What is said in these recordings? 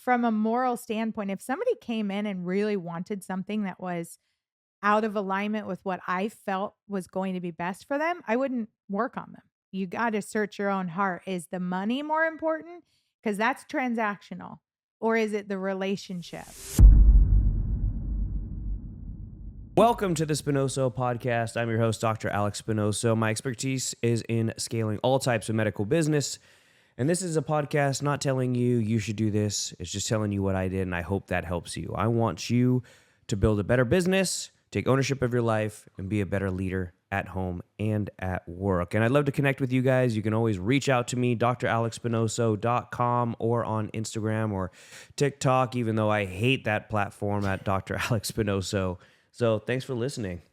from a moral standpoint, if somebody came in and really wanted something that was out of alignment with what I felt was going to be best for them, I wouldn't work on them. You got to search your own heart. Is the money more important? Because that's transactional. Or is it the relationship? Welcome to the Spinoso podcast. I'm your host, Dr. Alex Spinoso. My expertise is in scaling all types of medical business. And this is a podcast not telling you you should do this. It's just telling you what I did, and I hope that helps you. I want you to build a better business, take ownership of your life, and be a better leader at home and at work. And I'd love to connect with you guys. You can always reach out to me, dralexspinoso.com, or on Instagram or TikTok, even though I hate that platform at Dr. Alex Spinoso. So thanks for listening.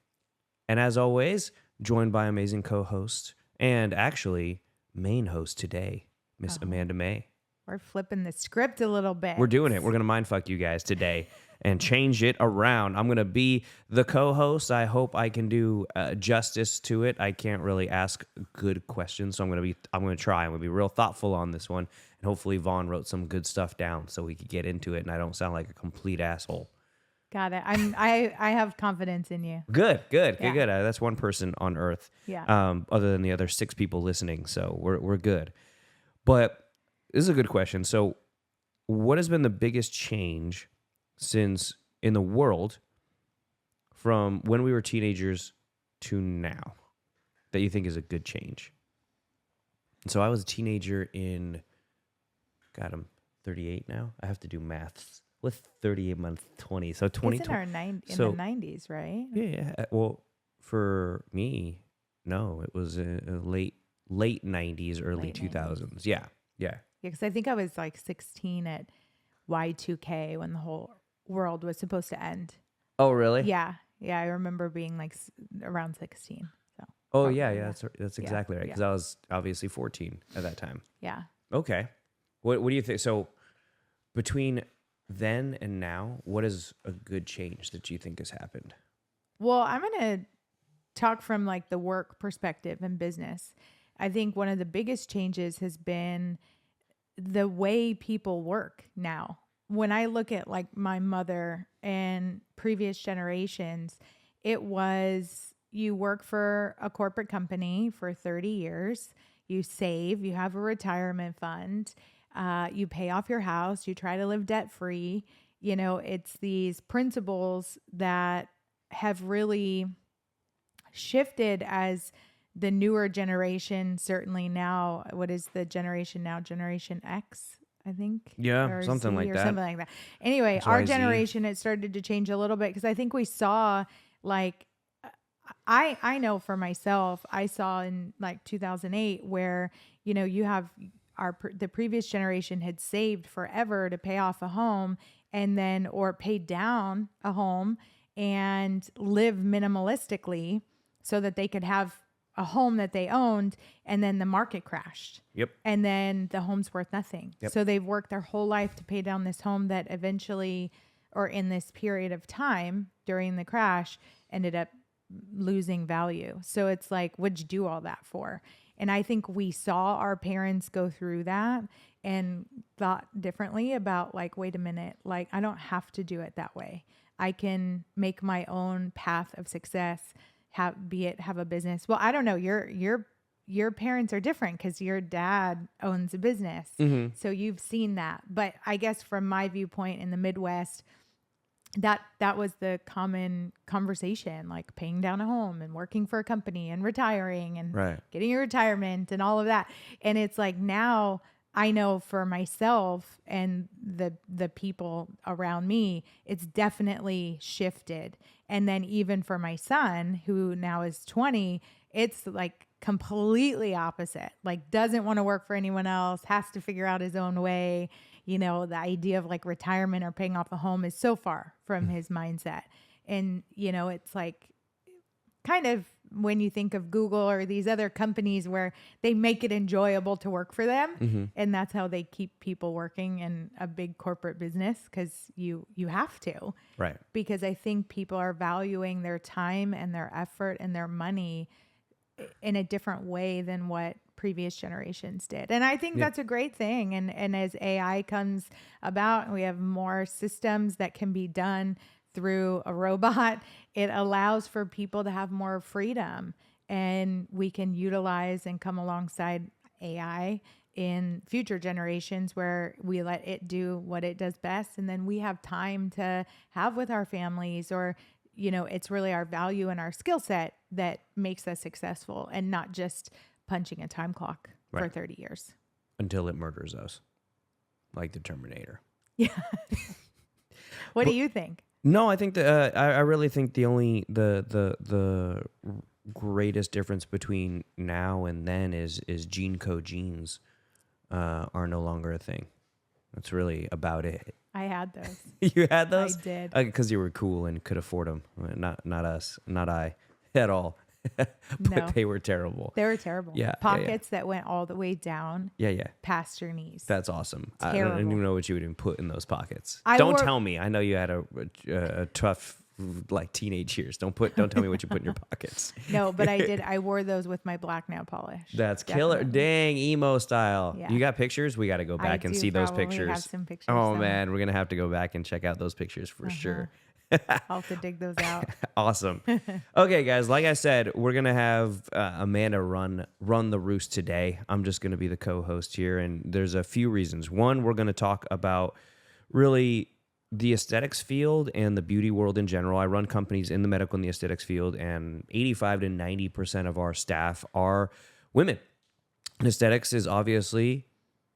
And as always, joined by amazing co-host and actually main host today, Miss Amanda May. We're flipping the script a little bit. We're doing it. We're going to mindfuck you guys today and change it around. I'm going to be the co-host. I hope I can do justice to it. I can't really ask good questions, so I'm going to try. I'm going to be real thoughtful on this one. And hopefully Vaughn wrote some good stuff down so we could get into it and I don't sound like a complete asshole. Got it. I have confidence in you. Good. Yeah. Good. That's one person on Earth. Yeah. Other than the other 6 people listening, so we're good. But this is a good question. So, what has been the biggest change since in the world from when we were teenagers to now that you think is a good change? And so I was a teenager in, God, I'm 38 now. I have to do maths. What's 38 months 20? So 20. It's in the 90s, right? Yeah. Well, for me, no, it was late 90s, early Late 2000s. Yeah. Yeah, because I think I was like 16 at Y2K when the whole world was supposed to end. Oh, really? Yeah. I remember being like around 16. So. Oh, probably, yeah. That's exactly right. Because I was obviously 14 at that time. Yeah. Okay. What do you think? So between then and now, what is a good change that you think has happened? Well, I'm going to talk from like the work perspective and business. I think one of the biggest changes has been the way people work now. When I look at like my mother and previous generations, it was you work for a corporate company for 30 years, you save, you have a retirement fund, you pay off your house, you try to live debt free. You know, it's these principles that have really shifted as the newer generation, certainly now. What is the generation now? Generation X, I think. Yeah, or something Z like or that. something like that. Anyway, That's our YZ. generation, it started to change a little bit because I think we saw like, I know for myself, I saw in like 2008 where, you know, you have the previous generation had saved forever to pay off a home and then, or pay down a home and live minimalistically so that they could have a home that they owned, and then the market crashed. Yep. And then the home's worth nothing. Yep. So they've worked their whole life to pay down this home that eventually, or in this period of time during the crash, ended up losing value. So it's like, what'd you do all that for? And I think we saw our parents go through that and thought differently about like, wait a minute, like I don't have to do it that way. I can make my own path of success, have a business. Well, I don't know. Your parents are different because your dad owns a business. Mm-hmm. So you've seen that. But I guess from my viewpoint in the Midwest, that was the common conversation, like paying down a home and working for a company and retiring and getting your retirement and all of that. And it's like now I know for myself and the people around me, it's definitely shifted. And then even for my son, who now is 20, it's like completely opposite. Like doesn't want to work for anyone else, has to figure out his own way. You know, the idea of like retirement or paying off a home is so far from his mindset. And, you know, it's like kind of when you think of Google or these other companies where they make it enjoyable to work for them. Mm-hmm. And that's how they keep people working in a big corporate business, because you have to. Right. Because I think people are valuing their time and their effort and their money in a different way than what previous generations did. And I think that's a great thing. And as AI comes about and we have more systems that can be done through a robot, it allows for people to have more freedom, and we can utilize and come alongside AI in future generations where we let it do what it does best, and then we have time to have with our families, or it's really our value and our skill set that makes us successful, and not just punching a time clock for 30 years until it murders us, like the Terminator. Yeah. What do you think? No, I think that I really think the greatest difference between now and then is gene code genes are no longer a thing. That's really about it. I had those. You had those? I did. Because you were cool and could afford them. Not us. Not I at all. But No. they were terrible. They were terrible. Yeah. Pockets that went all the way down. Yeah. Past your knees. That's awesome. I Terrible. don't even know what you would even put in those pockets. I Don't wore- tell me. I know you had a tough like teenage years. Don't tell me what you put in your pockets. No, but I did. I wore those with my black nail polish. That's killer. Definitely. Dang, emo style. Yeah. You got pictures? We got to go back and see those probably pictures. have some pictures Oh somewhere. man, we're going to have to go back and check out those pictures for sure. I'll have to dig those out. Awesome. Okay, guys, like I said, we're going to have Amanda run the roost today. I'm just going to be the co-host here, and there's a few reasons. One, we're going to talk about really the aesthetics field and the beauty world in general. I run companies in the medical and the aesthetics field, and 85 to 90% of our staff are women. And aesthetics is obviously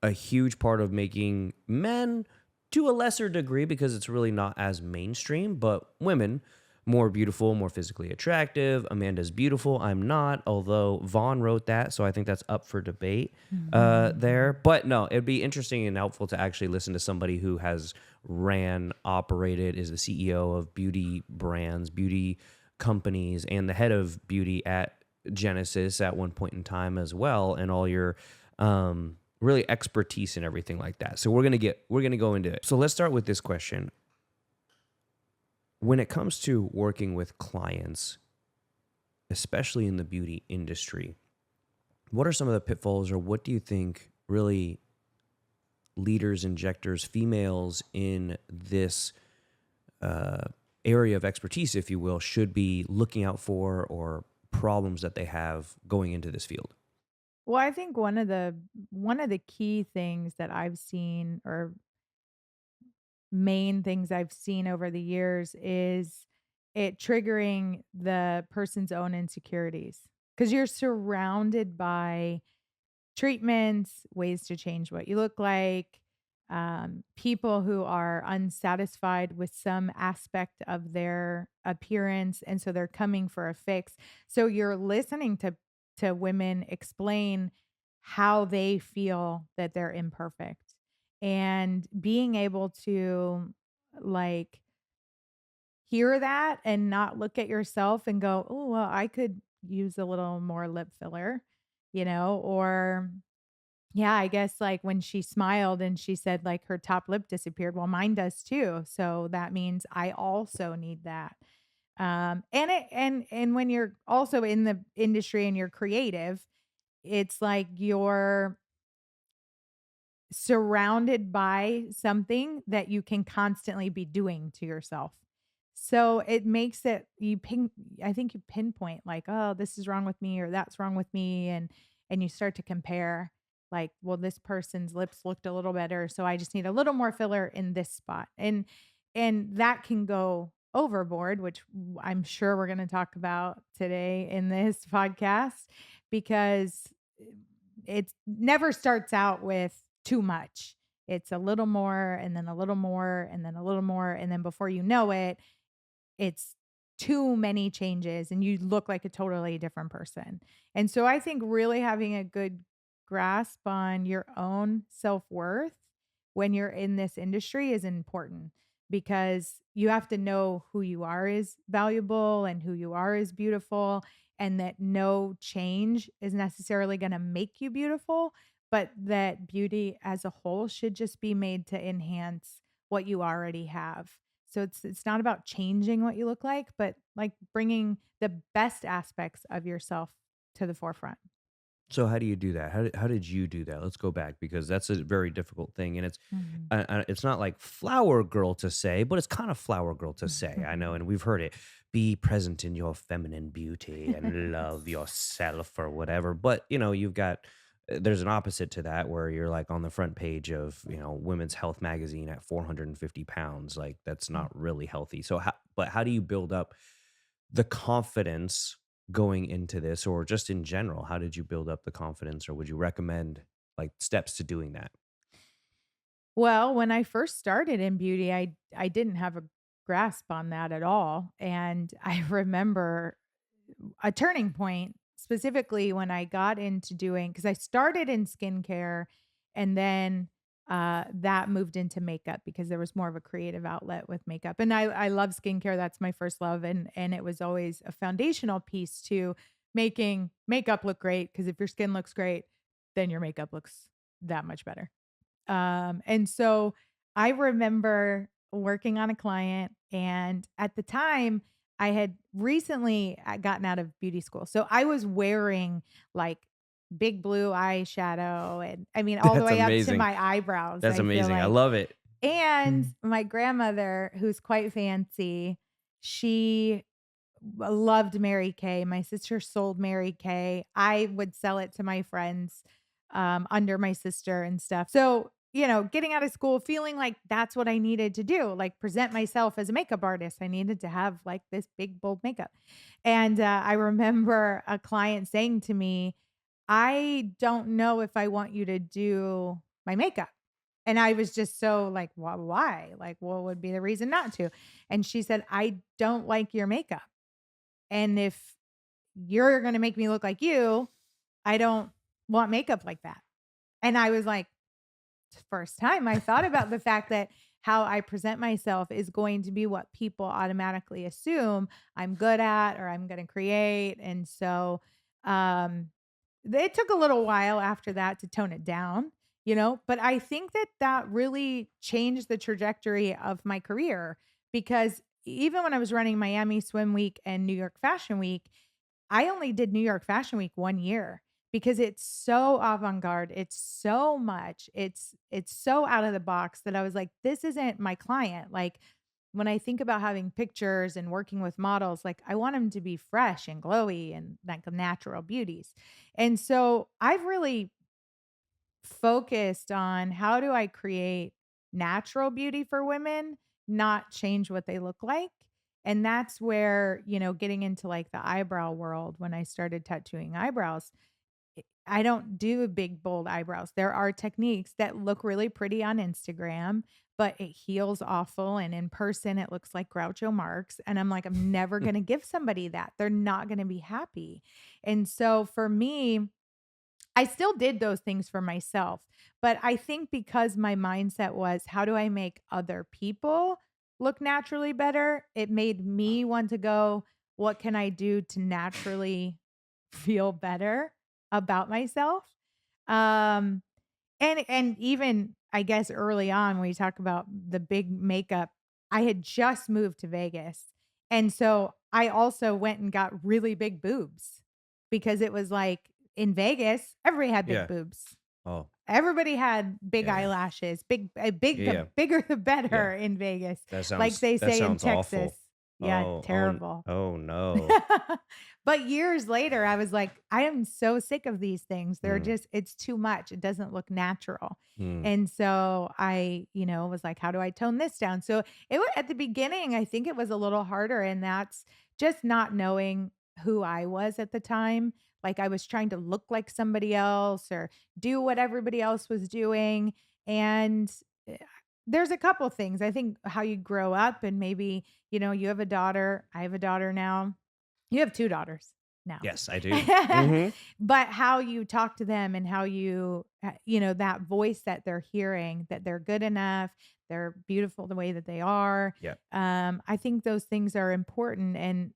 a huge part of making men, to a lesser degree because it's really not as mainstream, but women more beautiful, more physically attractive. Amanda's beautiful. I'm not, although Vaughn wrote that, so I think that's up for debate there. But no, it'd be interesting and helpful to actually listen to somebody who has operated, is the CEO of beauty brands, beauty companies, and the head of beauty at Genesis at one point in time as well, and all your really expertise and everything like that. So we're gonna go into it. So let's start with this question. When it comes to working with clients, especially in the beauty industry, what are some of the pitfalls, or what do you think really leaders, injectors, females in this area of expertise, if you will, should be looking out for, or problems that they have going into this field? Well, I think one of the key things that I've seen, or main things I've seen over the years, is it triggering the person's own insecurities, because you're surrounded by treatments, ways to change what you look like, people who are unsatisfied with some aspect of their appearance, and so they're coming for a fix. So you're listening to women explain how they feel that they're imperfect, and being able to, like, hear that and not look at yourself and go, "Oh, well, I could use a little more lip filler," or yeah, I guess, like, when she smiled and she said, like, her top lip disappeared, well, mine does too. So that means I also need that. And when you're also in the industry and you're creative, it's like you're surrounded by something that you can constantly be doing to yourself. So it makes it, I think you pinpoint, like, oh, this is wrong with me, or that's wrong with me. And you start to compare, like, well, this person's lips looked a little better, so I just need a little more filler in this spot. And that can go overboard, which I'm sure we're going to talk about today in this podcast, because it never starts out with too much. It's a little more, and then a little more, and then a little more. And then before you know it, it's too many changes and you look like a totally different person. And so I think really having a good grasp on your own self-worth when you're in this industry is important, because you have to know who you are is valuable and who you are is beautiful, and that no change is necessarily going to make you beautiful, but that beauty as a whole should just be made to enhance what you already have. So it's not about changing what you look like, but like bringing the best aspects of yourself to the forefront. So how do you do that? How did you do that? Let's go back because that's a very difficult thing, and Mhm. it's not like flower girl to say, but it's kind of flower girl to say. I know, and we've heard it. Be present in your feminine beauty and love yourself or whatever. But you've got there's an opposite to that where you're like on the front page of Women's Health magazine at 450 pounds. Like that's not really healthy. So how do you build up the confidence going into this, or just in general, how did you build up the confidence, or would you recommend like steps to doing that? Well, when I first started in beauty, I didn't have a grasp on that at all, and I remember a turning point specifically when I got into doing because I started in skincare and then that moved into makeup because there was more of a creative outlet with makeup. And I love skincare. That's my first love. And it was always a foundational piece to making makeup look great. Because if your skin looks great, then your makeup looks that much better. And so I remember working on a client, and at the time, I had recently gotten out of beauty school. So I was wearing like big blue eyeshadow and I mean, all the That's way up to amazing. my eyebrows, That's I feel amazing. I like. love it. And my grandmother, who's quite fancy, she loved Mary Kay. My sister sold Mary Kay. I would sell it to my friends under my sister and stuff. So, getting out of school, feeling like that's what I needed to do, like present myself as a makeup artist. I needed to have like this big, bold makeup. And I remember a client saying to me, I don't know if I want you to do my makeup. And I was just so like, why? Like, what would be the reason not to? And she said, I don't like your makeup. And if you're gonna make me look like you, I don't want makeup like that. And I was like, first time I thought about the fact that how I present myself is going to be what people automatically assume I'm good at or I'm gonna create. And so um it took a little while after that to tone it down, but I think that that really changed the trajectory of my career because even when I was running Miami Swim Week and New York Fashion Week, I only did New York Fashion Week 1 year because it's so avant-garde, it's so much, it's so out of the box that I was like, "This isn't my client." Like, when I think about having pictures and working with models, like, I want them to be fresh and glowy and like natural beauties. And so, I've really focused on how do I create natural beauty for women, not change what they look like. And that's where, getting into like the eyebrow world, when I started tattooing eyebrows, I don't do big, bold eyebrows. There are techniques that look really pretty on Instagram, but it heals awful. And in person, it looks like Groucho Marx. And I'm like, I'm never going to give somebody that. They're not going to be happy. And so for me, I still did those things for myself, but I think because my mindset was, how do I make other people look naturally better? It made me want to go, what can I do to naturally feel better about myself? Um, and even I guess early on when we talk about the big makeup, I had just moved to Vegas. And so I also went and got really big boobs because it was like in Vegas, everybody had big Yeah. boobs. Oh, Everybody had big yeah. eyelashes, big the Yeah. bigger the Yeah. better in Vegas, That like sounds they that say in sounds Texas. awful. Yeah, terrible. Oh no. But years later, I was like, I am so sick of these things. They're Mm, just, it's too much. It doesn't look natural. mm. And so I, was like, how do I tone this down? So it was at the beginning, I think it was a little harder. And that's just not knowing who I was at the time. Like I was trying to look like somebody else or do what everybody else was doing. And eh, there's a couple things. I think how you grow up and maybe, you have a daughter. I have a daughter now. You have 2 daughters now. Yes, I do. Mhm. But how you talk to them and how you, that voice that they're hearing, that they're good enough, they're beautiful the way that they are. Yeah. I think those things are important. And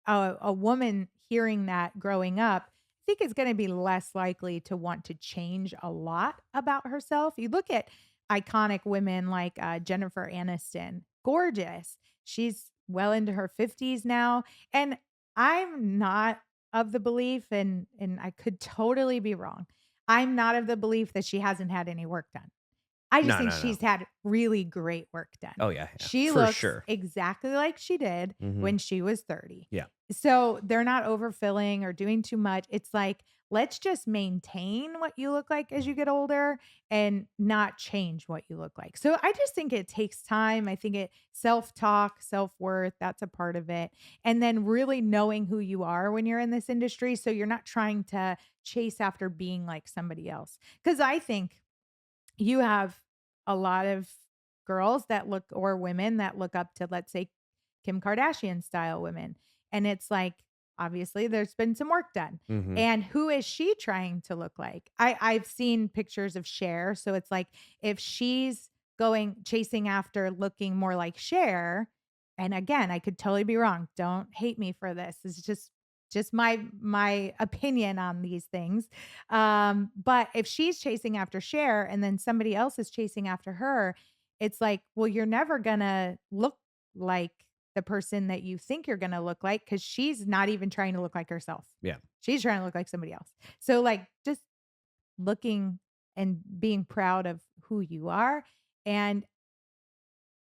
a woman hearing that growing up, I think is going to be less likely to want to change a lot about herself. You look at iconic women like Jennifer Aniston, gorgeous. She's well into her 50s now. And I'm not of the belief, and I could totally be wrong. I'm not of the belief that she hasn't had any work done. I just No, think no, no. she's had really great work done. Oh yeah, yeah, She for looks sure. exactly like she did Hmm. when she was 30. Yeah. So they're not overfilling or doing too much. It's like, let's just maintain what you look like as you get older and not change what you look like. So I just think it takes time. I think it self-talk, self-worth, that's a part of it. And then really knowing who you are when you're in this industry. So you're not trying to chase after being like somebody else. Because I think you have a lot of girls that look or women that look up to, let's say, Kim Kardashian style women. And it's like, obviously, there's been some work done. Hmm. And who is she trying to look like? I've seen pictures of Cher. So it's like if she's going chasing after looking more like Cher, and again, I could totally be wrong. Don't hate me for this. It's just my opinion on these things. But if she's chasing after Cher and then somebody else is chasing after her, it's like, well, you're never gonna look like the person that you think you're gonna look like because she's not even trying to look like herself. Yeah. She's trying to look like somebody else. So like just looking and being proud of who you are. And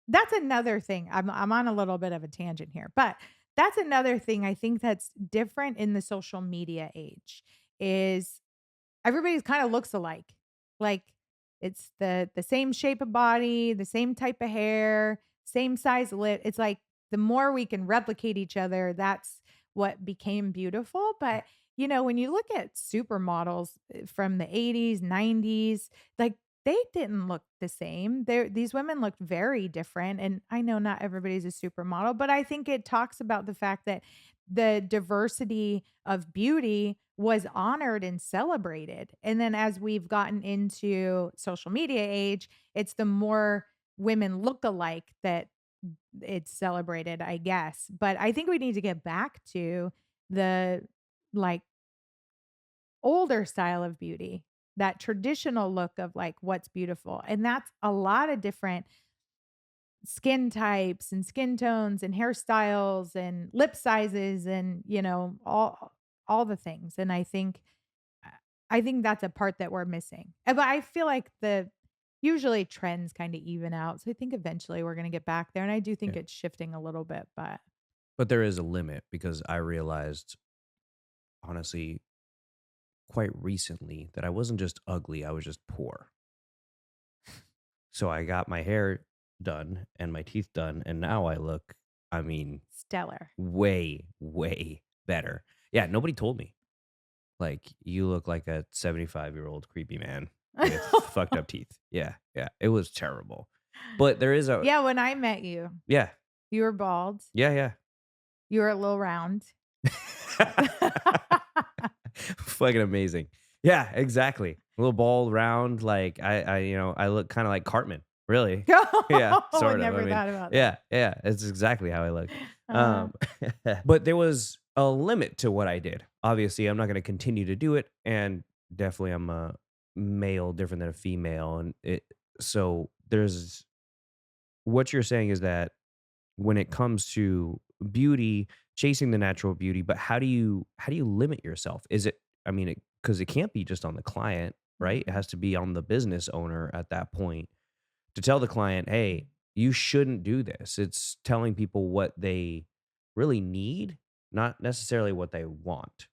that's another thing. I'm on a little bit of a tangent here, but that's another thing I think that's different in the social media age is everybody's kind of looks alike. Like it's the same shape of body, the same type of hair, same size lip. It's like the more we can replicate each other, that's what became beautiful. But when you look at supermodels from the 80s, 90s, like they didn't look the same. These women looked very different. And I know not everybody's a supermodel, but I think it talks about the fact that the diversity of beauty was honored and celebrated. And then as we've gotten into social media age, it's the more women look alike that it's celebrated, I guess. But I think we need to get back to the like older style of beauty, that traditional look of like what's beautiful. And that's a lot of different skin types and skin tones and hairstyles and lip sizes and all the things. And I think that's a part that we're missing. But I feel like the usually trends kind of even out. So I think eventually we're going to get back there, and I do think Yeah. it's shifting a little bit, but But there is a limit because I realized, honestly, quite recently that I wasn't just ugly, I was just poor. So I got my hair done and my teeth done, and now I look, I mean, stellar. way, way better. Yeah, nobody told me. Like, you look like a 75-year-old creepy man with fucked up teeth. Yeah, yeah. It was terrible. But there is a, Yeah, when I met you, yeah, you were bald. yeah, You were a little round. yeah. Fucking amazing. Yeah, exactly. A little bald, round, like I look kind of like Cartman, really. Yeah, I sort of. never I mean, thought about yeah, yeah, it's exactly how I look. that. Um, but there was a limit to what I did. Obviously, I'm not going to continue to do it, and definitely, I'm a male, different than a female, and so there's what you're saying is that when it comes to beauty, chasing the natural beauty, but how do you limit yourself? Is it, I mean, because it can't be just on the client, right? It Mhm. has to be on the business owner at that point to tell the client, hey, you shouldn't do this. It's telling people what they really need, not necessarily what they want.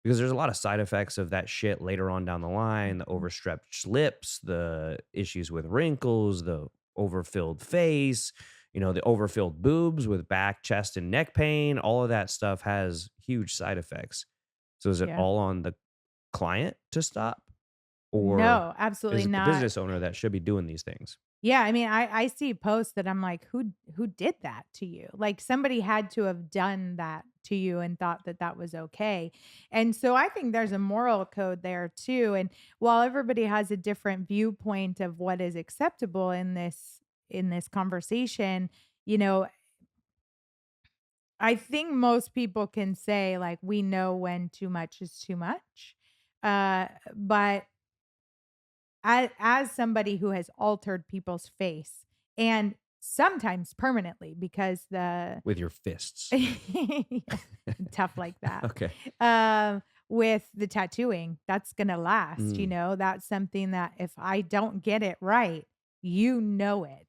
Because there's a lot of side effects of that shit later on down the line, the Mhm. overstretched lips, the issues with wrinkles, the overfilled face, the overfilled boobs with back, chest, and neck pain. All of that stuff has huge side effects. So is it Yeah. all on the client to stop? Or No, is absolutely it the not. business owner that should be doing these things? Yeah, I mean, I see posts that I'm like, who did that to you? Like somebody had to have done that to you and thought that that was okay. And so I think there's a moral code there too. And while everybody has a different viewpoint of what is acceptable in this conversation, you know, I think most people can say like we know when too much is too much. But as somebody who has altered people's face and sometimes permanently because the With your fists. yeah, tough like that. Okay. With the tattooing, that's gonna last, Mm. that's something that if I don't get it right, you know it,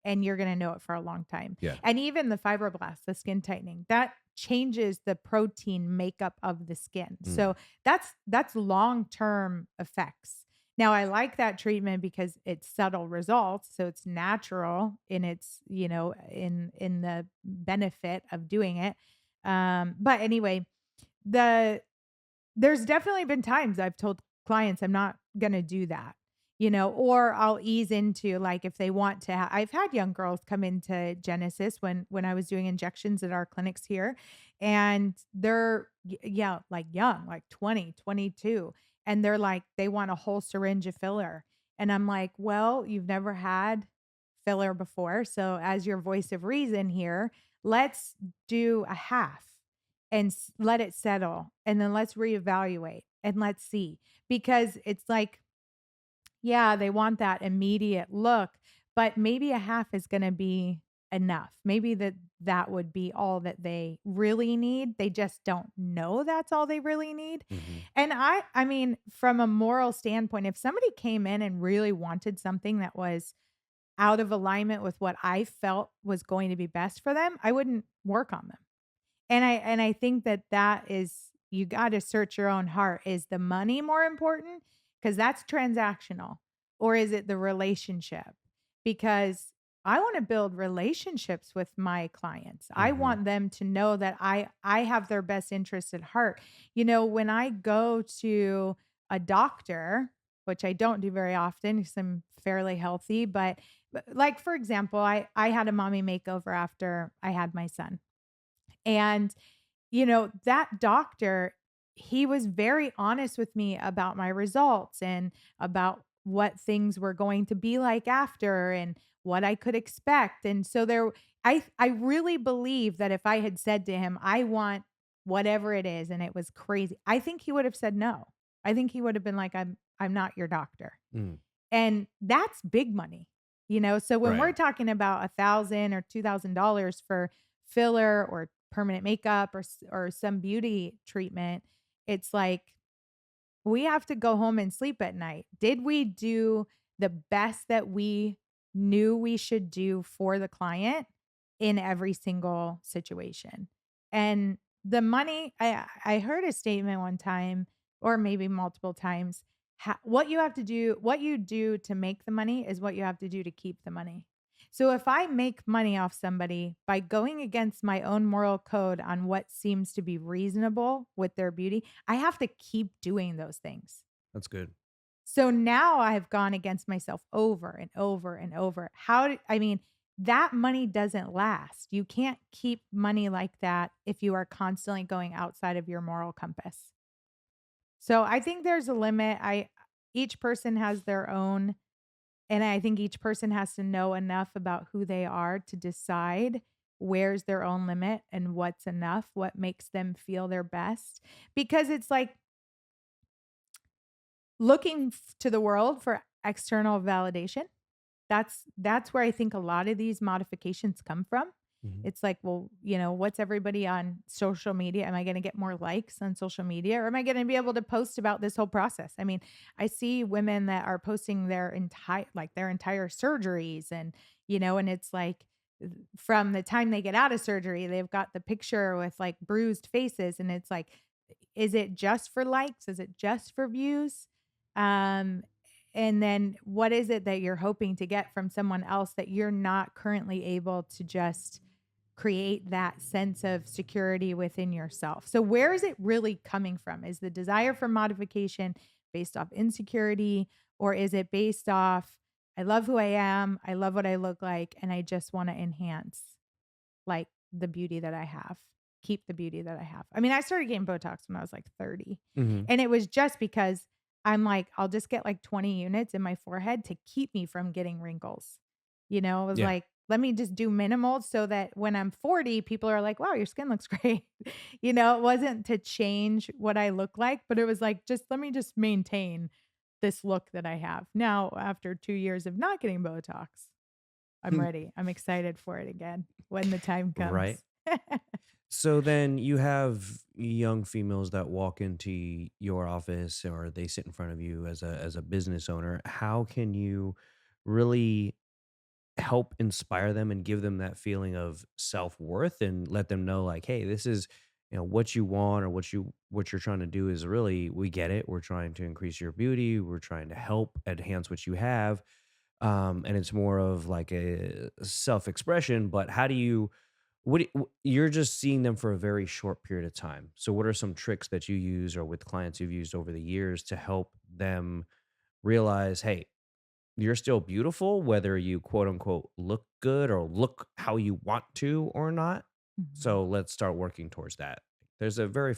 and you're gonna know it for a long time. Yeah. And even the fibroblasts, the skin tightening, that changes the protein makeup of the skin. Mm. So that's long-term effects. Now I like that treatment because it's subtle results, so it's natural in its, in the benefit of doing it. But anyway, the there's definitely been times I've told clients I'm not gonna do that, or I'll ease into, like, if they want to I've had young girls come into Genesis when I was doing injections at our clinics here, and they're yeah, like young, like 20, 22, and they're like, they want a whole syringe of filler. And I'm like, well, you've never had filler before. So as your voice of reason here, let's do a half and let it settle. And then let's reevaluate and let's see. Because it's like, yeah, they want that immediate look, but maybe a half is going to be enough. Maybe that would be all that they really need. They just don't know that's all they really need. Mm-hmm. And I mean, from a moral standpoint, if somebody came in and really wanted something that was out of alignment with what I felt was going to be best for them, I wouldn't work on them. And I think that is, you gotta search your own heart. Is the money more important? Because that's transactional. Or is it the relationship? Because I wanna build relationships with my clients. I Mm-hmm. want them to know that I have their best interests at heart. When I go to a doctor, which I don't do very often because I'm fairly healthy, but like, for example, I had a mommy makeover after I had my son. And that doctor, he was very honest with me about my results and about what things were going to be like after and what I could expect. And so I really believe that if I had said to him, I want whatever it is, and it was crazy, I think he would have said no. I think he would have been like, I'm not your doctor. Mm. And that's big money. So when Right. we're talking about $1,000 or $2,000 for filler or permanent makeup or some beauty treatment, it's like we have to go home and sleep at night. Did we do the best that we knew we should do for the client in every single situation? And the money, I heard a statement one time, or maybe multiple times, what you do to make the money is what you have to do to keep the money. So if I make money off somebody by going against my own moral code on what seems to be reasonable with their beauty, I have to keep doing those things. That's good. So now I've gone against myself over and over and over. I mean, that money doesn't last. You can't keep money like that if you are constantly going outside of your moral compass. So I think there's a limit. Each person has their own, and I think each person has to know enough about who they are to decide where's their own limit and what's enough, what makes them feel their best. Because it's like looking to the world for external validation. That's where I think a lot of these modifications come from. Mm-hmm. It's like, well, what's everybody on social media? Am I going to get more likes on social media, or am I going to be able to post about this whole process? I mean, I see women that are posting their entire surgeries, and it's like from the time they get out of surgery, they've got the picture with like bruised faces, and it's like, is it just for likes? Is it just for views? Um, and then what is it that you're hoping to get from someone else that you're not currently able to just create that sense of security within yourself? So where is it really coming from? Is the desire for modification based off insecurity, or is it based off, I love who I am, I love what I look like, and I just want to enhance like the beauty that I have, keep the beauty that I have? I mean, I started getting Botox when I was like 30. Mm-hmm. And it was just because I'm like, I'll just get like 20 units in my forehead to keep me from getting wrinkles. It was Yeah. like, let me just do minimal so that when I'm 40, people are like, wow, your skin looks great. It wasn't to change what I look like, but it was like, just let me just maintain this look that I have now after 2 years of not getting Botox. I'm ready. I'm excited for it again when the time Right. comes. So then you have young females that walk into your office or they sit in front of you as a business owner. How can you really help inspire them and give them that feeling of self-worth and let them know like, hey, this is, what you want or what you're trying to do is really, we get it. We're trying to increase your beauty. We're trying to help enhance what you have. And it's more of like a self-expression, but how do you you're just seeing them for a very short period of time. So what are some tricks that you use or with clients you've used over the years to help them realize, hey, you're still beautiful, whether you quote unquote look good or look how you want to or not. Mhm. So let's start working towards that. There's a very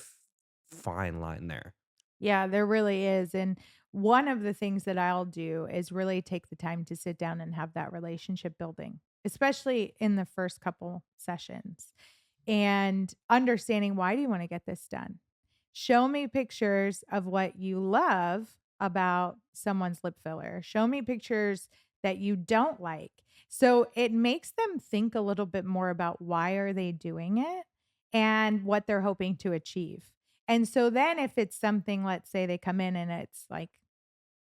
fine line there. Yeah, there really is. And one of the things that I'll do is really take the time to sit down and have that relationship building, especially in the first couple sessions, and understanding, why do you want to get this done? Show me pictures of what you love about someone's lip filler. Show me pictures that you don't like. So it makes them think a little bit more about why are they doing it and what they're hoping to achieve. And so then if it's something, let's say they come in and it's like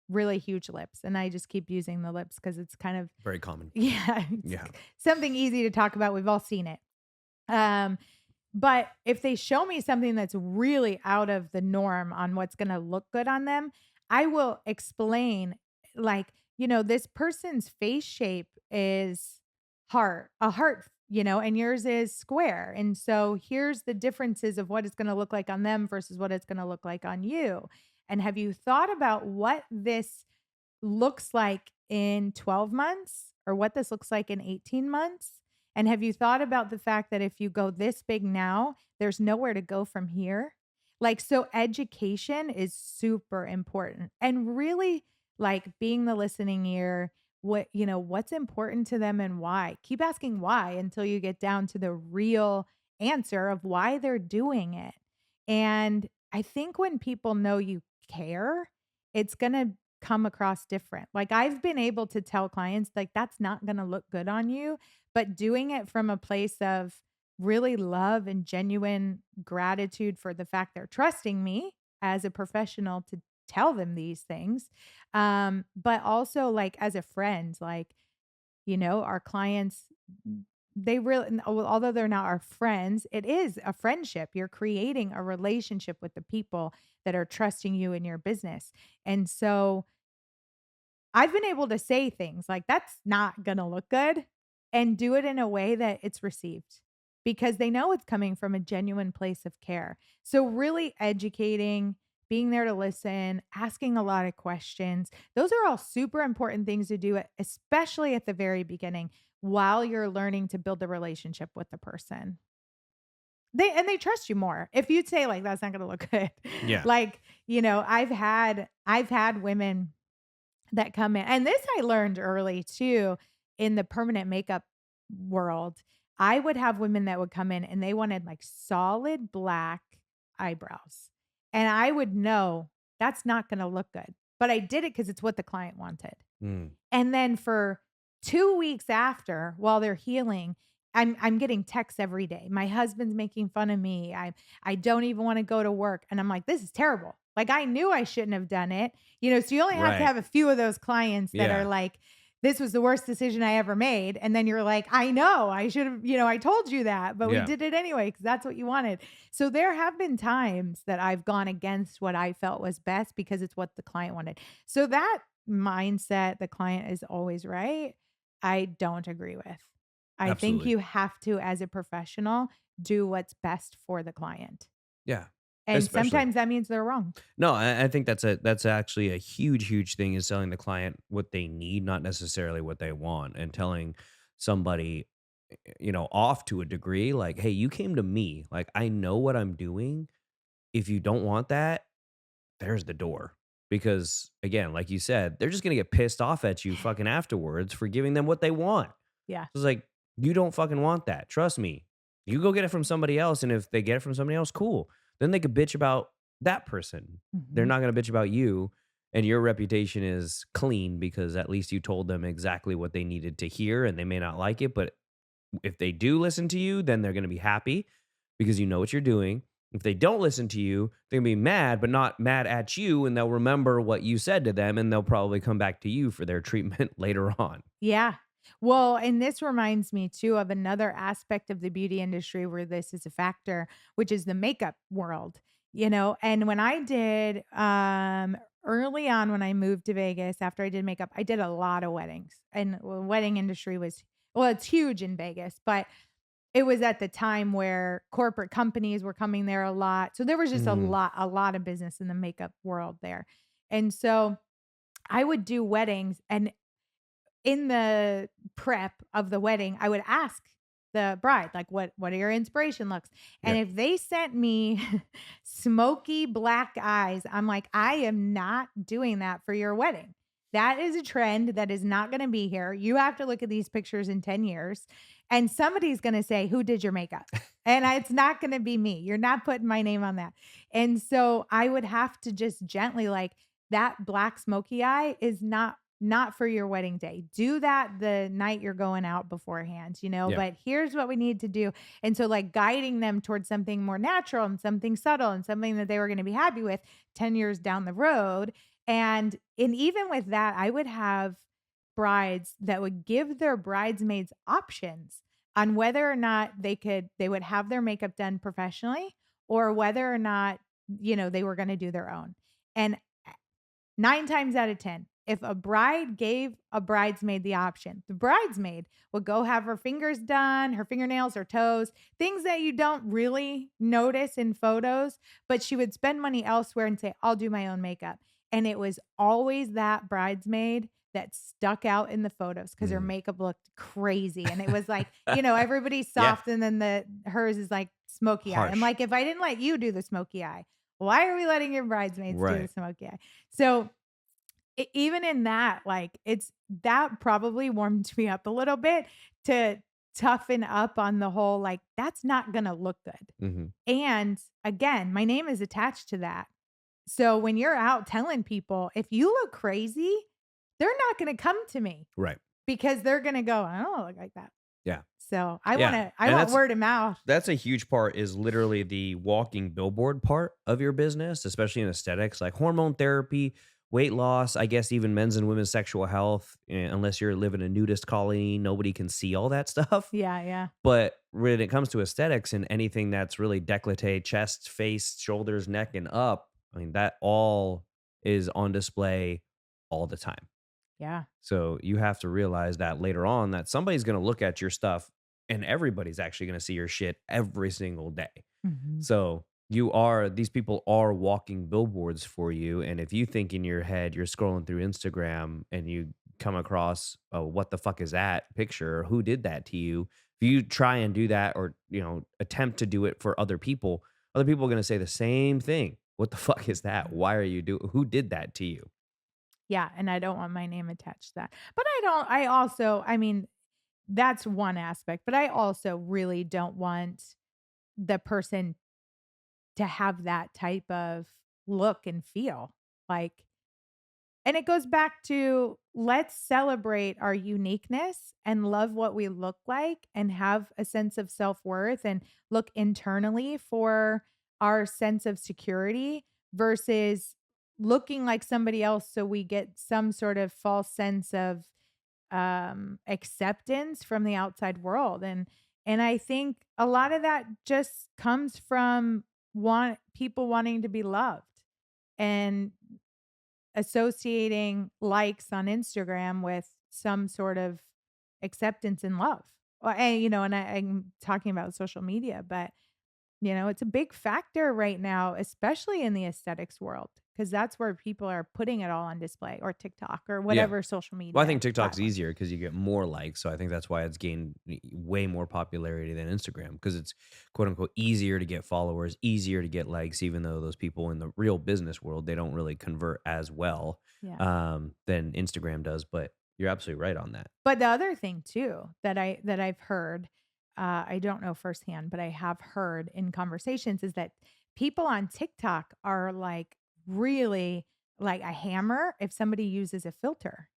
really huge lips, and I just keep using the lips because it's kind of, Very common. yeah, it's Yeah. something easy to talk about. We've all seen it. Um, but if they show me something that's really out of the norm on what's going to look good on them, I will explain, like, this person's face shape is a heart, and yours is square. And so here's the differences of what it's going to look like on them versus what it's going to look like on you. And have you thought about what this looks like in 12 months or what this looks like in 18 months? And have you thought about the fact that if you go this big now, there's nowhere to go from here? Like, so education is super important, and really, like, being the listening ear, what's important to them and why. Keep asking why until you get down to the real answer of why they're doing it. And I think when people know you care, it's going to come across different. Like, I've been able to tell clients, like, that's not going to look good on you, but doing it from a place of really love and genuine gratitude for the fact they're trusting me as a professional to tell them these things. But also, like, as a friend, like, our clients, they really, although they're not our friends, it is a friendship. You're creating a relationship with the people that are trusting you in your business. And so I've been able to say things like, "That's not gonna look good," and do it in a way that it's received, because they know it's coming from a genuine place of care. So really educating, being there to listen, asking a lot of questions, those are all super important things to do, especially at the very beginning while you're learning to build a relationship with the person. They trust you more. If you'd say like, "That's not gonna look good." Yeah. Like, I've had women that come in. And this I learned early too in the permanent makeup world. I would have women that would come in and they wanted like solid black eyebrows. And I would know that's not going to look good. But I did it because it's what the client wanted. Mm. And then for 2 weeks after, while they're healing, I'm getting texts every day. My husband's making fun of me. I don't even wanna go to work, and I'm like, "This is terrible." Like, I knew I shouldn't have done it, so you only have to Right. have a few of those clients that are Yeah. like, "This was the worst decision I ever made," and then you're like, "I know, I should have, I told you that, but we Yeah. did it anyway because that's what you wanted." So there have been times that I've gone against what I felt was best because it's what the client wanted. So that mindset, the client is always right, I don't agree with. I think Absolutely. you have to, as a professional, do what's best for the client. Yeah. And Especially. sometimes that means they're wrong. No, I think that's actually a huge thing is telling the client what they need, not necessarily what they want, and telling somebody, off to a degree, like, hey, you came to me, like I know what I'm doing. If you don't want that, there's the door. Because again, like you said, they're just gonna get pissed off at you fucking afterwards for giving them what they want. Yeah. So it's like, you don't fucking want that. Trust me. You go get it from somebody else, and if they get it from somebody else, cool. Then they could bitch about that person. They're Mhm. not gonna bitch about you. and your reputation is clean because at least you told them exactly what they needed to hear, and they may not like it, but if they do listen to you, then they're going to be happy because you know what you're doing. If they don't listen to you, they're going to be mad, but not mad at you, and they'll remember what you said to them, and they'll probably come back to you for their treatment later on. Yeah. Well, and this reminds me too of another aspect of the beauty industry where this is a factor, which is the makeup world, and when I did early on when I moved to Vegas after I did makeup, I did a lot of weddings. And wedding industry was well, it's huge in Vegas, but it was at the time where corporate companies were coming there a lot. So there was just Mhm. a lot of business in the makeup world there. And so I would do weddings, and in the prep of the wedding, I would ask the bride, like, what are your inspiration looks? Yeah. And if they sent me smoky black eyes, I'm like, I am not doing that for your wedding. That is a trend that is not going to be here. You have to look at these pictures in 10 years, and somebody's going to say, who did your makeup? And it's not going to be me. You're not putting my name on that. And so I would have to just gently, like, that black smoky eye is not for your wedding day. Do that the night you're going out beforehand, Yeah. but here's what we need to do. And so, like, guiding them towards something more natural and something subtle and something that they were going to be happy with 10 years down the road. And even with that, I would have brides that would give their bridesmaids options on whether or not they would have their makeup done professionally, or whether or not, they were going to do their own. And 9 times out of 10, if a bride gave a bridesmaid the option, the bridesmaid would go have her fingers done, her fingernails, her toes, things that you don't really notice in photos, but she would spend money elsewhere and say, I'll do my own makeup. And it was always that bridesmaid that stuck out in the photos because her Mm. makeup looked crazy. And it was like, everybody's Yeah. soft, and then hers is like smoky eye. I'm Harsh. like, if I didn't let you do the smoky eye, why are we letting your bridesmaids do the Right. smoky eye? So even in that, like, that probably warmed me up a little bit to toughen up on the whole, like, that's not gonna look good. Mhm. And again, my name is attached to that. So when you're out telling people, if you look crazy, they're not gonna come to me Right. because they're gonna go, I don't look like that. Yeah. So I Yeah. I And want word of mouth. that's a huge part, is literally the walking billboard part of your business, especially in aesthetics, like hormone therapy, weight loss, I guess even men's and women's sexual health. Unless you're living a nudist colony, nobody can see all that stuff. Yeah, yeah. But when it comes to aesthetics and anything that's really décolleté, chest, face, shoulders, neck, and up, I mean, that all is on display all the time. Yeah. So you have to realize that later on that somebody's going to look at your stuff, and everybody's actually going to see your shit every single day. Mhm. So these people are walking billboards for you. And if you think in your head, you're scrolling through Instagram and you come across a what the fuck is that picture? Or who did that to you? If you try and do that, or, attempt to do it for other people are going to say the same thing. What the fuck is that? Why are you who did that to you? Yeah, and I don't want my name attached to that. But I also, I mean, that's one aspect, but I also really don't want the person to have that type of look and feel. Like, and it goes back to, let's celebrate our uniqueness and love what we look like and have a sense of self-worth and look internally for our sense of security versus looking like somebody else so we get some sort of false sense of acceptance from the outside world. And I think a lot of that just comes from people wanting to be loved and associating likes on Instagram with some sort of acceptance and love. I'm talking about social media, but it's a big factor right now, especially in the aesthetics world, because that's where people are putting it all on display, or TikTok or Yeah. whatever social Well, I media think TikTok's platform. easier because you get more likes. So I think that's why it's gained way more popularity than Instagram, because it's quote unquote easier to get followers, easier to get likes, even though those people in the real business world, they don't really convert as well Yeah. than Instagram does. But you're absolutely right on that. But the other thing too that I've heard, I don't know firsthand, but I have heard in conversations is that people on TikTok are like really like a hammer if somebody uses a filter.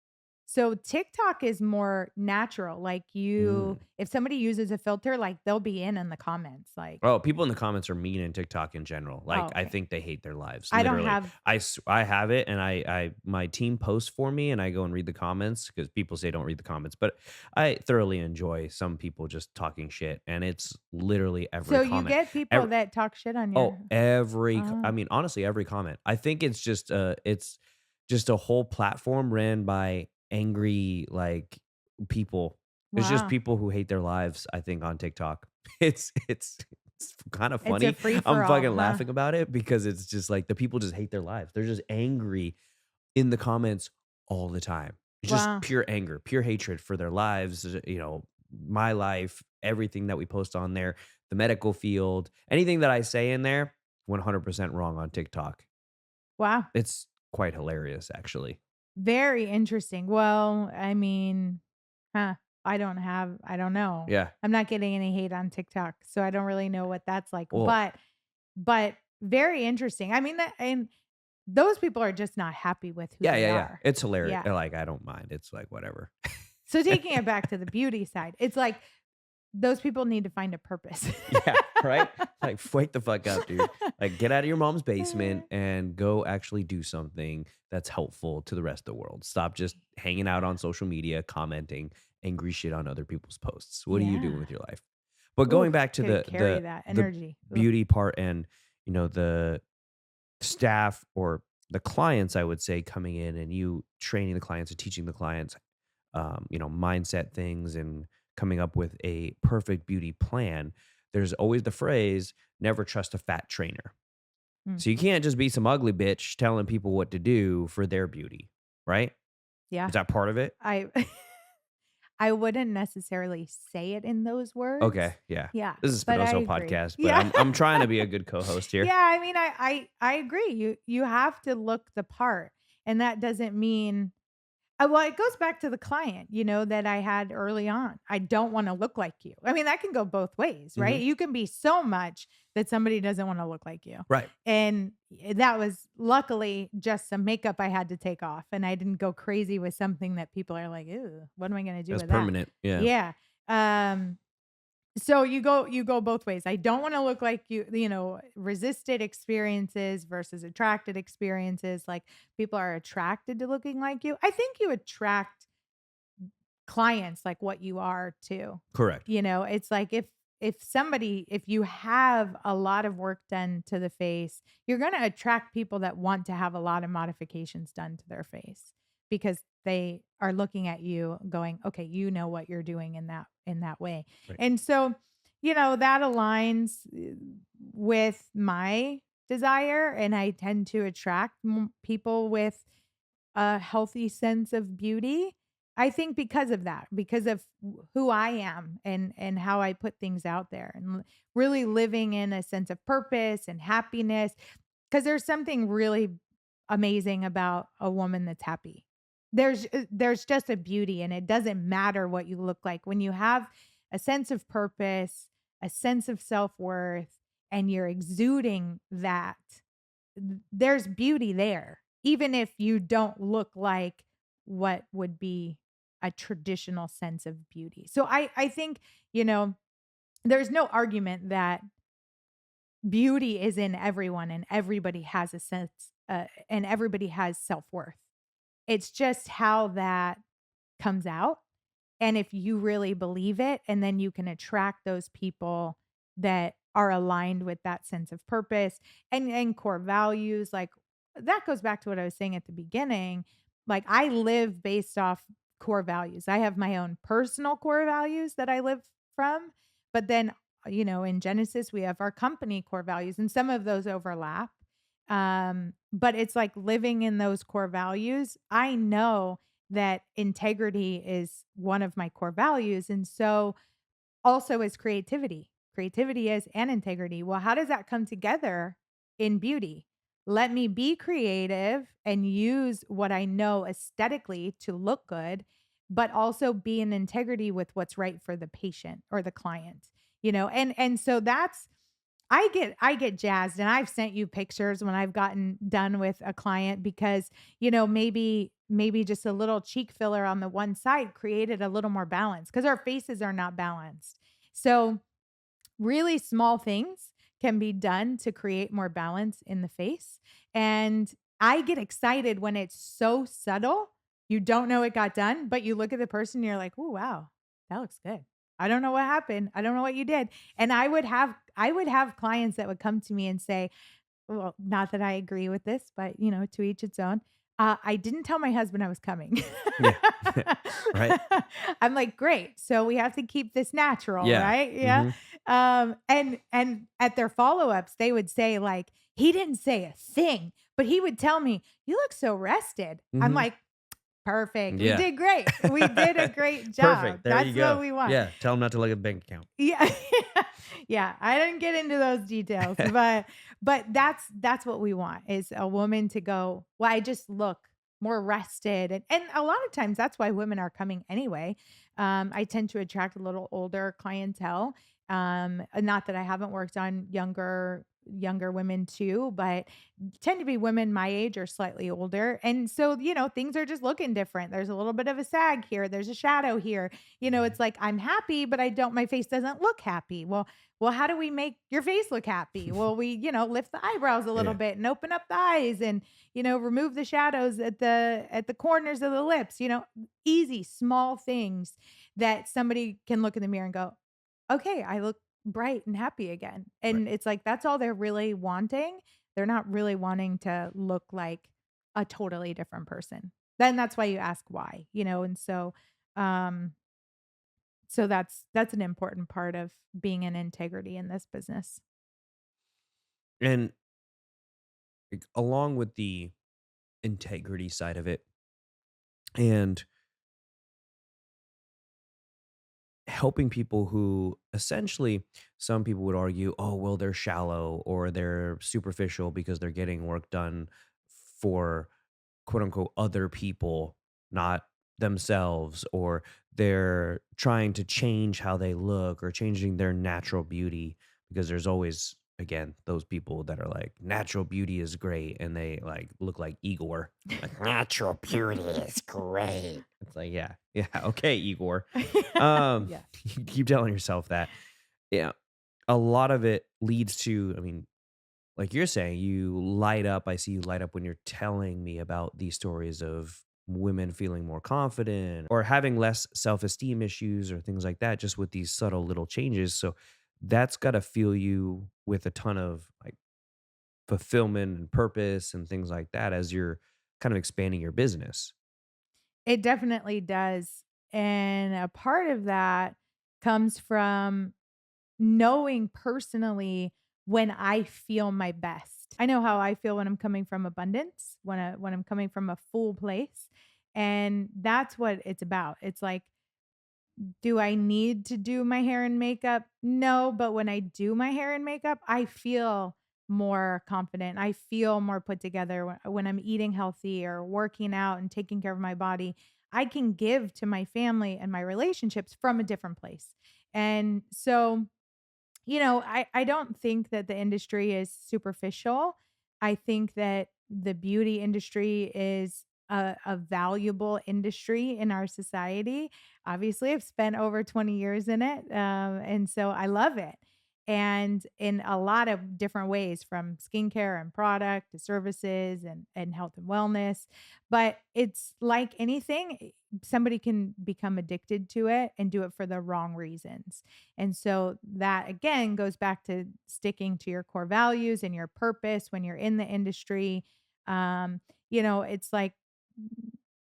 So TikTok is more natural. Like Mm. if somebody uses a filter, like they'll be in the comments. Like, Oh, people in the comments are mean in TikTok in general. oh, Like, I okay. think they hate their lives, I don't literally. have, I have it, and my team posts for me, and I go and read the comments because people say don't read the comments, but I thoroughly enjoy some people just talking shit, and it's literally every so you comment. get people Every, that talk shit on your, oh, every, I oh, mean, honestly, every comment. I think it's just a whole platform ran by angry like people. It's just wow. people who hate their lives, I think, on TikTok. It's kind of It's a funny. free for I'm all, fucking huh? laughing about it because it's just like the people just hate their lives. They're just angry in the comments all the time. It's just Wow. pure anger, pure hatred for their lives, my life, everything that we post on there, the medical field, anything that I say in there, 100% wrong on TikTok. Wow. It's quite hilarious, actually. Very interesting. Well, I mean, huh, I don't know. Yeah. I'm not getting any hate on TikTok, so I don't really know what that's like, Well, but very interesting. I mean, that and those people are just not happy with who yeah, they yeah, yeah. are. It's hilarious. Yeah. Like, I don't mind. It's like whatever. So taking it back to the beauty side, it's like those people need to find a purpose. Yeah, right? Like, wake the fuck up, dude. Like, get out of your mom's basement and go actually do something that's helpful to the rest of the world. Stop just hanging out on social media, commenting angry shit on other people's posts. What are you doing Yeah. with your life? But going Oof, back to could the carry the that the energy. Ugh. beauty part and, the staff or the clients, I would say, coming in and you training the clients and teaching the clients, mindset things and coming up with a perfect beauty plan. There's always the phrase, never trust a fat trainer. Mm. So you can't just be some ugly bitch telling people what to do for their beauty, right? Yeah. Is that part of it? I I wouldn't necessarily say it in those words. Okay, yeah. Yeah, This is a but I Spinoza agree. podcast, but Yeah. I'm trying to be a good co-host here. Yeah, I mean, I agree. You have to look the part, and that doesn't mean well, it goes back to the client, that I had early on. I don't wanna look like you. I mean, that can go both ways, right? Mhm. You can be so much that somebody doesn't wanna look like you. Right. And that was luckily just some makeup I had to take off, and I didn't go crazy with something that people are like, "Ew, what am I gonna do That's with that?" permanent. Yeah. Yeah. Um, so you go both ways. I don't wanna look like resisted experiences versus attracted experiences, like, people are attracted to looking like you. I think you attract clients like what you are too. Correct. It's like if you have a lot of work done to the face, you're going to attract people that want to have a lot of modifications done to their face because they are looking at you going, okay, you know what you're doing in that way. Right. And so, that aligns with my desire, and I tend to attract people with a healthy sense of beauty. I think because of that, because of who I am and how I put things out there and really living in a sense of purpose and happiness. Because there's something really amazing about a woman that's happy. There's just a beauty, and it doesn't matter what you look like when you have a sense of purpose, a sense of self-worth, and you're exuding that. There's beauty there, even if you don't look like what would be a traditional sense of beauty. So I think, there's no argument that beauty is in everyone and everybody has a sense and everybody has self-worth. It's just how that comes out. And if you really believe it, and then you can attract those people that are aligned with that sense of purpose and core values, like that goes back to what I was saying at the beginning. Like I live based off core values. I have my own personal core values that I live from, but then, in Genesis, we have our company core values, and some of those overlap. But it's like living in those core values. I know that integrity is one of my core values. And so also is creativity. Creativity is and integrity. Well, how does that come together in beauty? Let me be creative and use what I know aesthetically to look good, but also be in integrity with what's right for the patient or the client, and so I get jazzed, and I've sent you pictures when I've gotten done with a client because, maybe just a little cheek filler on the one side created a little more balance because our faces are not balanced. So, really small things can be done to create more balance in the face, and I get excited when it's so subtle, you don't know it got done, but you look at the person, and you're like, "Ooh, wow, that looks good. I don't know what happened. I don't know what you did." And I would have clients that would come to me and say, well, not that I agree with this, but, to each its own. I didn't tell my husband I was coming. Yeah. Right. I'm like, "Great. So we have to keep this natural, Yeah. right?" Yeah. Hmm. And at their follow-ups, they would say like, "He didn't say a thing, but he would tell me, 'You look so rested.'" I'm Hmm. like, "Perfect. We Yeah. did great. We did a great job. Perfect. There That's you what go. we want." Yeah. Tell them not to look at the bank account. Yeah. Yeah, I didn't get into those details, but that's what we want is a woman to go, "Well, I just look more rested." And a lot of times that's why women are coming anyway. I tend to attract a little older clientele. Not that I haven't worked on younger women too, but tend to be women my age or slightly older. And so, things are just looking different. There's a little bit of a sag here, there's a shadow here. It's like I'm happy, but my face doesn't look happy. Well, how do we make your face look happy? Well, we, lift the eyebrows a little Yeah. bit and open up the eyes and, remove the shadows at the corners of the lips, easy, small things that somebody can look in the mirror and go, okay, I look bright and happy again. Right. And it's like that's all they're really wanting. They're not really wanting to look like a totally different person. Then that's why you ask why, and um so that's an important part of being in integrity in this business. And like, along with the integrity side of it and helping people who essentially some people would argue, oh, well, they're shallow or they're superficial because they're getting work done for quote unquote other people, not themselves, or they're trying to change how they look or changing their natural beauty because there's always again those people that are like natural beauty is great and they like look like Igor. Like natural beauty is great. It's like, yeah, yeah, okay, Igor. Um Yeah. you keep telling yourself that. Yeah. A lot of it leads to, I mean, like you're saying, you light up. I see you light up when you're telling me about these stories of women feeling more confident or having less self esteem issues or things like that, just with these subtle little changes. So that's got to fill you with a ton of like fulfillment and purpose and things like that as you're kind of expanding your business. It definitely does. And a part of that comes from knowing personally when I feel my best. I know how I feel when I'm coming from abundance, when I'm coming from a full place. And that's what it's about. It's like, do I need to do my hair and makeup? No, but when I do my hair and makeup, I feel more confident. I feel more put together when I'm eating healthy or working out and taking care of my body. I can give to my family and my relationships from a different place. And so I don't think that the industry is superficial. I think that the beauty industry is a valuable industry in our society. Obviously, I've spent over 20 years in it. And so I love it. And in a lot of different ways, from skincare and product to services and health and wellness. But it's like anything, somebody can become addicted to it and do it for the wrong reasons. And so that again goes back to sticking to your core values and your purpose when you're in the industry. It's like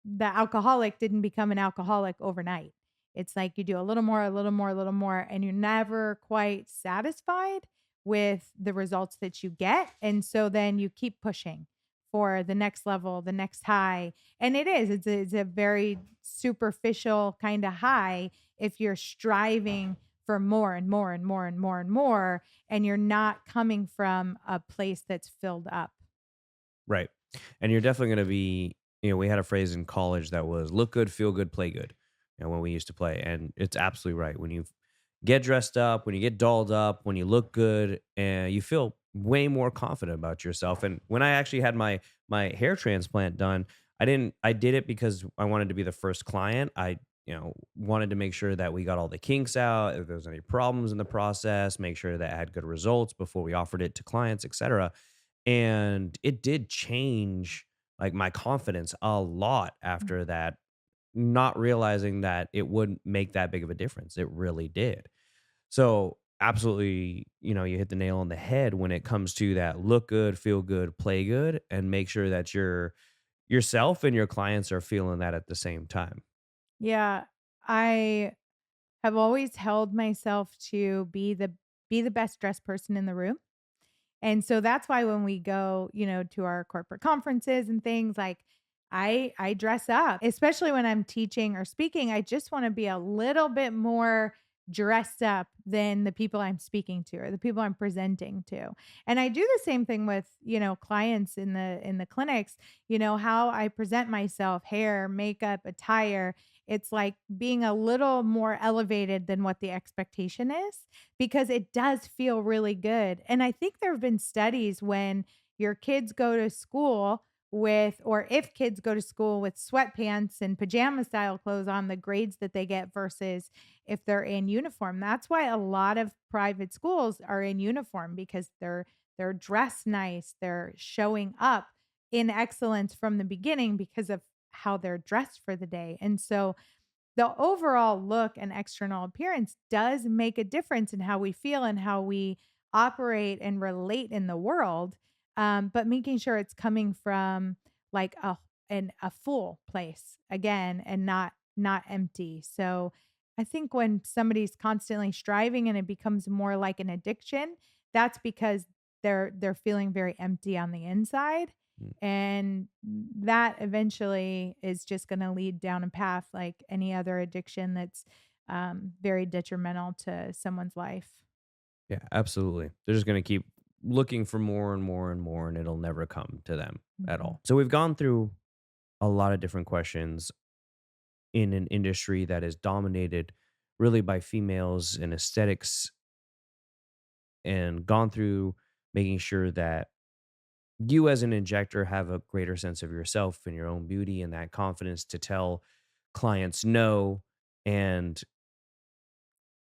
the alcoholic didn't become an alcoholic overnight. It's like you do a little more, a little more, a little more, and you're never quite satisfied with the results that you get. And so then you keep pushing for the next level, the next high. And it's a very superficial kind of high if you're striving for more and more and more and more and more, and you're not coming from a place that's filled up. Right. And you're definitely going to be, we had a phrase in college that was look good, feel good, play good. When we used to play. And it's absolutely right. When get dressed up, when you get dolled up, when you look good, and you feel way more confident about yourself. And when I actually had my hair transplant done, I did it because I wanted to be the first client. I, wanted to make sure that we got all the kinks out, if there was any problems in the process, make sure that I had good results before we offered it to clients, etc. And it did change like my confidence a lot after that, not realizing that it wouldn't make that big of a difference. It really did. So, absolutely, you hit the nail on the head when it comes to that look good, feel good, play good, and make sure that yourself and your clients are feeling that at the same time. Yeah, I have always held myself to be the best dressed person in the room. And so that's why when we go, to our corporate conferences and things, like I dress up, especially when I'm teaching or speaking. I just want to be a little bit more dressed up than the people I'm speaking to or the people I'm presenting to. And I do the same thing with, clients in the clinics, how I present myself, hair, makeup, attire. It's like being a little more elevated than what the expectation is because it does feel really good. And I think there have been studies when your kids go to school with, or if kids go to school with sweatpants and pajama style clothes on, the grades that they get versus if they're in uniform. That's why a lot of private schools are in uniform because they're dressed nice, they're showing up in excellence from the beginning because of how they're dressed for the day. And so the overall look and external appearance does make a difference in how we feel and how we operate and relate in the world. But making sure it's coming from like a full place again and not empty. So I think when somebody's constantly striving and it becomes more like an addiction, that's because they're feeling very empty on the inside, Mm. and that eventually is just going to lead down a path like any other addiction that's very detrimental to someone's life. Yeah, absolutely. They're just going to keep looking for more and more and more, and it'll never come to them at Mhm. all. So, we've gone through a lot of different questions in an industry that is dominated really by females and aesthetics, and gone through making sure that you as an injector have a greater sense of yourself and your own beauty and that confidence to tell clients no. And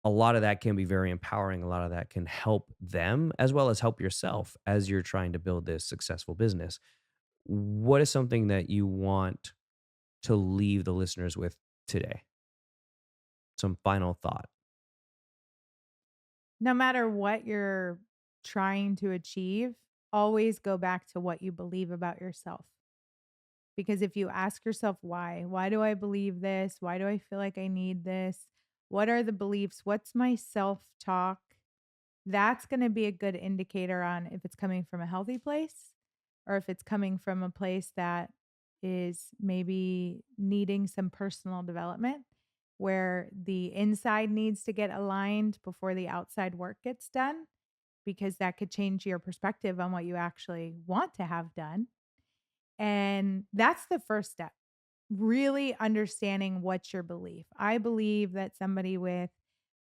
a lot of that can be very empowering. A lot of that can help them as well as help yourself as you're trying to build this successful business. What is something that you want to leave the listeners with today? Some final thought. No matter what you're trying to achieve, always go back to what you believe about yourself. Because if you ask yourself why do I believe this? Why do I feel like I need this? What are the beliefs? What's my self talk? That's going to be a good indicator on if it's coming from a healthy place or if it's coming from a place that is maybe needing some personal development where the inside needs to get aligned before the outside work gets done, because that could change your perspective on what you actually want to have done. And that's the first step, really understanding what's your belief. I believe that somebody with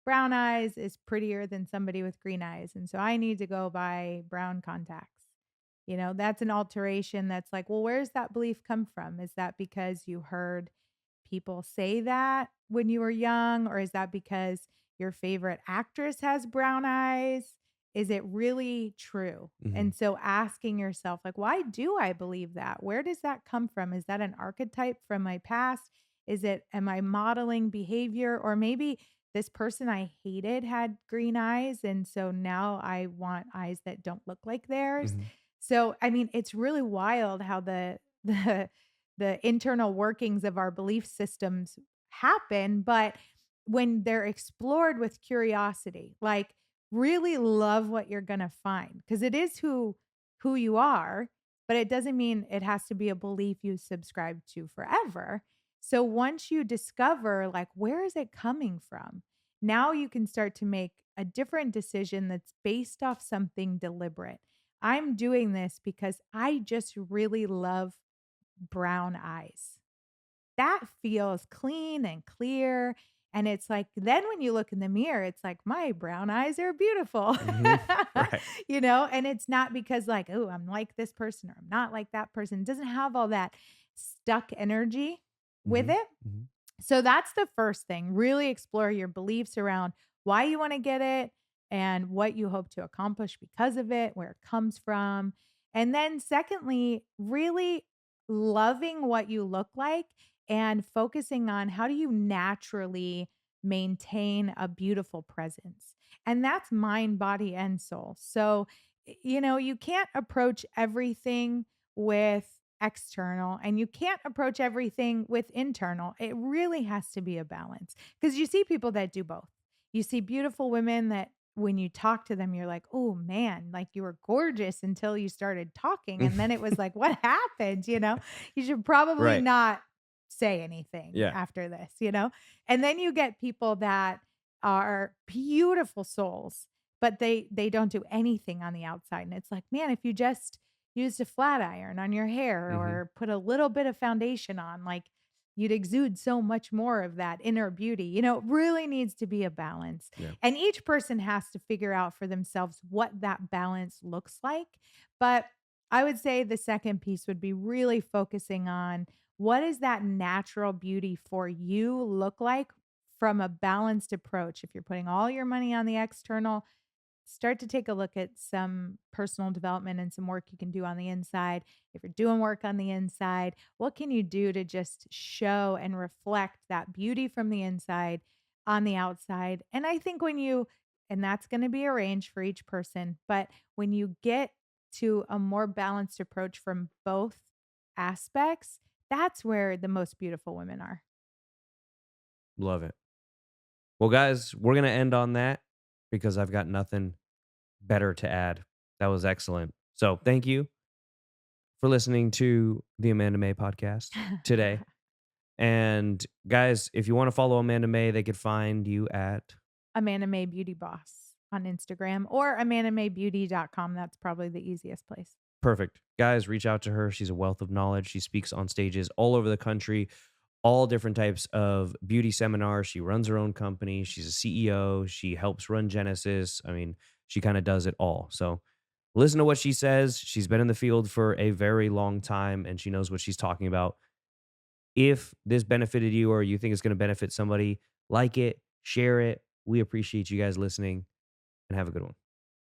brown eyes is prettier than somebody with green eyes. And so I need to go buy brown contacts. That's an alteration that's like, well, where's that belief come from? Is that because you heard people say that when you were young? Or is that because your favorite actress has brown eyes? Is it really true? Mhm. And so asking yourself, like, why do I believe that? Where does that come from? Is that an archetype from my past? Am I modeling behavior? Or maybe this person I hated had green eyes. And so now I want eyes that don't look like theirs. Mhm. So, I mean, it's really wild how the, the internal workings of our belief systems happen. But when they're explored with curiosity, like really love what you're going to find, because it is who you are, but it doesn't mean it has to be a belief you subscribe to forever. So once you discover like where is it coming from, now you can start to make a different decision that's based off something deliberate. I'm doing this because I just really love brown eyes. That feels clean and clear, And it's like, then when you look in the mirror, it's like, my brown eyes are beautiful, Hmm. Right. and it's not because like, oh, I'm like this person or I'm not like that person. It doesn't have all that stuck energy with Hmm. it. Hmm. So that's the first thing. Really explore your beliefs around why you want to get it and what you hope to accomplish because of it, where it comes from. And then, secondly, really loving what you look like and focusing on how do you naturally maintain a beautiful presence. And that's mind, body, and soul. So, you can't approach everything with external and you can't approach everything with internal. It really has to be a balance because you see people that do both. You see beautiful women that when you talk to them, you're like, oh man, like you were gorgeous until you started talking. And then it was like, what happened? You should probably Right. not say anything Yeah. after this. And then you get people that are beautiful souls, but they don't do anything on the outside. And it's like, man, if you just used a flat iron on your hair Hmm. or put a little bit of foundation on, like you'd exude so much more of that inner beauty. It really needs to be a balance. Yeah. And each person has to figure out for themselves what that balance looks like. But I would say the second piece would be really focusing on what is that natural beauty for you look like from a balanced approach. If you're putting all your money on the external, start to take a look at some personal development and some work you can do on the inside. If you're doing work on the inside, what can you do to just show and reflect that beauty from the inside on the outside? And I think and that's going to be a range for each person, but when you get to a more balanced approach from both aspects, that's where the most beautiful women are. Love it. Well, guys, we're going to end on that because I've got nothing better to add. That was excellent. So thank you for listening to the Amanda May podcast today. And guys, if you want to follow Amanda May, they could find you at Amanda May Beauty Boss on Instagram or amandamaybbeauty.com. That's probably the easiest place. Perfect. Guys, reach out to her. She's a wealth of knowledge. She speaks on stages all over the country, all different types of beauty seminars. She runs her own company. She's a CEO. She helps run Genesis. I mean, she kind of does it all. So listen to what she says. She's been in the field for a very long time and she knows what she's talking about. If this benefited you or you think it's going to benefit somebody, like it, share it. We appreciate you guys listening and have a good one.